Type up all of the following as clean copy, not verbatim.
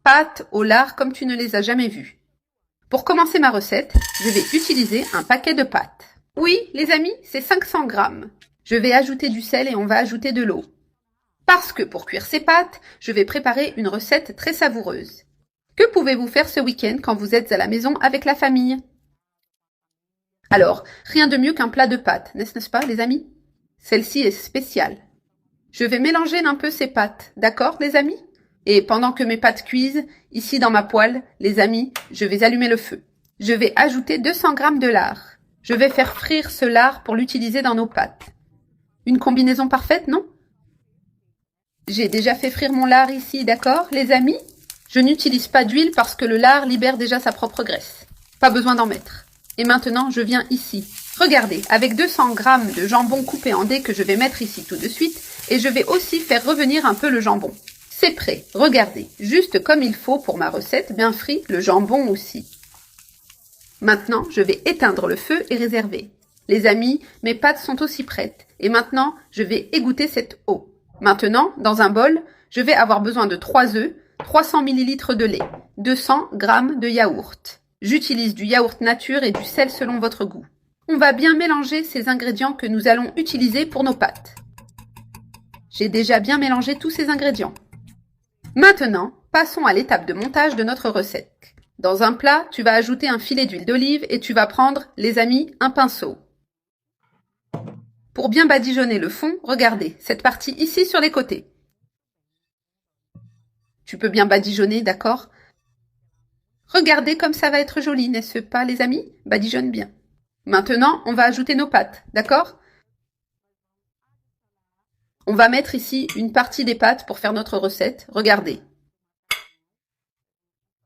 Pâtes au lard comme tu ne les as jamais vues. Pour commencer ma recette, je vais utiliser un paquet de pâtes. Oui, les amis, c'est 500 grammes. Je vais ajouter du sel et on va ajouter de l'eau. Parce que pour cuire ces pâtes, je vais préparer une recette très savoureuse. Que pouvez-vous faire ce week-end quand vous êtes à la maison avec la famille? Alors, rien de mieux qu'un plat de pâtes, n'est-ce pas, les amis? Celle-ci est spéciale. Je vais mélanger un peu ces pâtes, d'accord, les amis? Et pendant que mes pâtes cuisent, ici dans ma poêle, les amis, je vais allumer le feu. Je vais ajouter 200 grammes de lard. Je vais faire frire ce lard pour l'utiliser dans nos pâtes. Une combinaison parfaite, non? J'ai déjà fait frire mon lard ici, d'accord, les amis? Je n'utilise pas d'huile parce que le lard libère déjà sa propre graisse. Pas besoin d'en mettre. Et maintenant, je viens ici. Regardez, avec 200 grammes de jambon coupé en dés que je vais mettre ici tout de suite, et je vais aussi faire revenir un peu le jambon. C'est prêt, regardez, juste comme il faut pour ma recette bien frit, le jambon aussi. Maintenant, je vais éteindre le feu et réserver. Les amis, mes pâtes sont aussi prêtes, et maintenant, je vais égoutter cette eau. Maintenant, dans un bol, je vais avoir besoin de 3 œufs, 300 ml de lait, 200 g de yaourt. J'utilise du yaourt nature et du sel selon votre goût. On va bien mélanger ces ingrédients que nous allons utiliser pour nos pâtes. J'ai déjà bien mélangé tous ces ingrédients. Maintenant, passons à l'étape de montage de notre recette. Dans un plat, tu vas ajouter un filet d'huile d'olive et tu vas prendre, les amis, un pinceau. Pour bien badigeonner le fond, regardez, cette partie ici sur les côtés. Tu peux bien badigeonner, d'accord? Regardez comme ça va être joli, n'est-ce pas, les amis? Badigeonne bien. Maintenant, on va ajouter nos pâtes, d'accord? On va mettre ici une partie des pâtes pour faire notre recette. Regardez.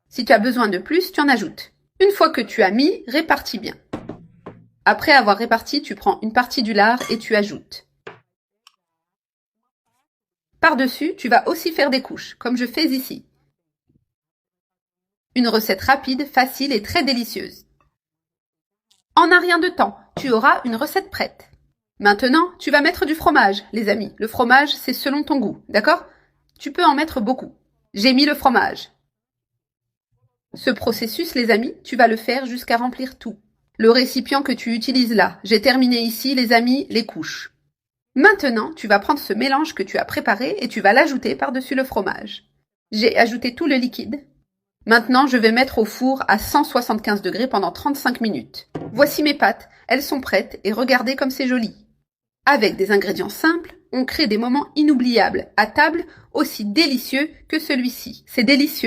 Si tu as besoin de plus, tu en ajoutes. Une fois que tu as mis, répartis bien. Après avoir réparti, tu prends une partie du lard et tu ajoutes. Par-dessus, tu vas aussi faire des couches, comme je fais ici. Une recette rapide, facile et très délicieuse. En un rien de temps, tu auras une recette prête. Maintenant, tu vas mettre du fromage, les amis. Le fromage, c'est selon ton goût, d'accord? Tu peux en mettre beaucoup. J'ai mis le fromage. Ce processus, les amis, tu vas le faire jusqu'à remplir tout. Le récipient que tu utilises là, j'ai terminé ici, les amis, les couches. Maintenant, tu vas prendre ce mélange que tu as préparé et tu vas l'ajouter par-dessus le fromage. J'ai ajouté tout le liquide. Maintenant, je vais mettre au four à 175 degrés pendant 35 minutes. Voici mes pâtes, elles sont prêtes et regardez comme c'est joli. Avec des ingrédients simples, on crée des moments inoubliables à table aussi délicieux que celui-ci. C'est délicieux.